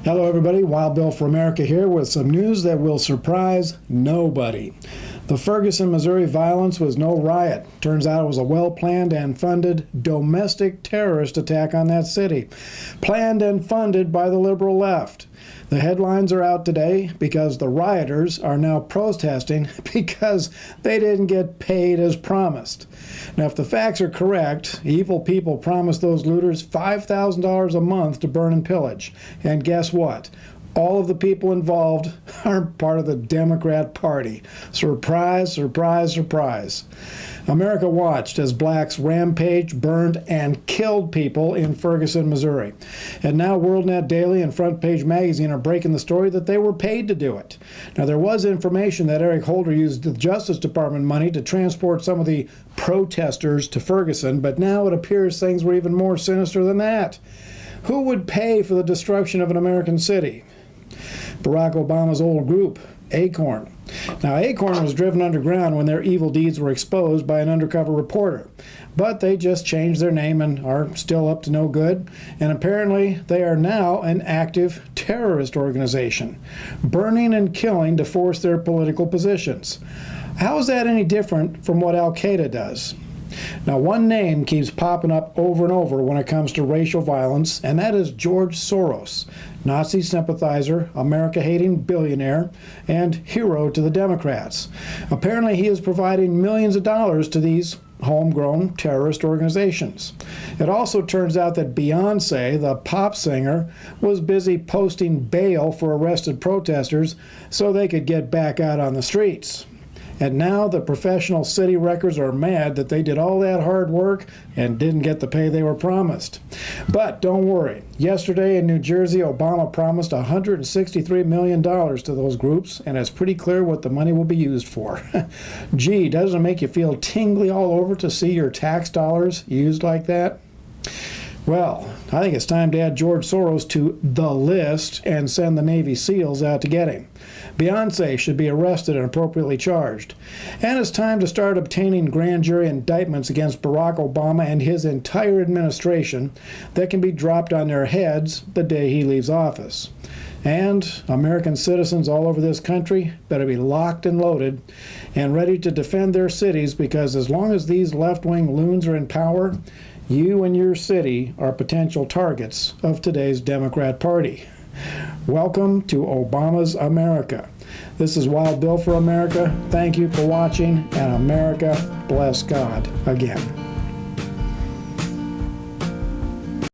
Hello everybody, Wild Bill for America here with some news that will surprise nobody. The Ferguson, Missouri violence was no riot. Turns out it was a well-planned and funded domestic terrorist attack on that city, planned and funded by the liberal left. The headlines are out today because the rioters are now protesting because they didn't get paid as promised. Now, if the facts are correct, evil people promised those looters $5,000 a month to burn and pillage. And guess what? All of the people involved are part of the Democrat Party. Surprise, surprise, surprise. America watched as blacks rampaged, burned, and killed people in Ferguson, Missouri. And now WorldNet Daily and Front Page Magazine are breaking the story that they were paid to do it. Now, there was information that Eric Holder used the Justice Department money to transport some of the protesters to Ferguson, but now it appears things were even more sinister than that. Who would pay for the destruction of an American city? Barack Obama's old group, Acorn. Now, Acorn was driven underground when their evil deeds were exposed by an undercover reporter. But they just changed their name and are still up to no good. And apparently they are now an active terrorist organization, burning and killing to force their political positions. How is that any different from what Al-Qaeda does? Now, one name keeps popping up over and over when it comes to racial violence, and that is George Soros, Nazi sympathizer, America-hating billionaire, and hero to the Democrats. Apparently, he is providing millions of dollars to these homegrown terrorist organizations. It also turns out that Beyonce, the pop singer, was busy posting bail for arrested protesters so they could get back out on the streets. And now the professional city wreckers are mad that they did all that hard work and didn't get the pay they were promised. But don't worry. Yesterday in New Jersey, Obama promised $163 million to those groups, and it's pretty clear what the money will be used for. Gee, doesn't it make you feel tingly all over to see your tax dollars used like that? Well, I think it's time to add George Soros to the list and send the Navy SEALs out to get him. Beyonce should be arrested and appropriately charged. And it's time to start obtaining grand jury indictments against Barack Obama and his entire administration that can be dropped on their heads the day he leaves office. And American citizens all over this country better be locked and loaded and ready to defend their cities, because as long as these left-wing loons are in power, you and your city are potential targets of today's Democrat Party. Welcome to Obama's America. This is Wild Bill for America. Thank you for watching, and America bless God again.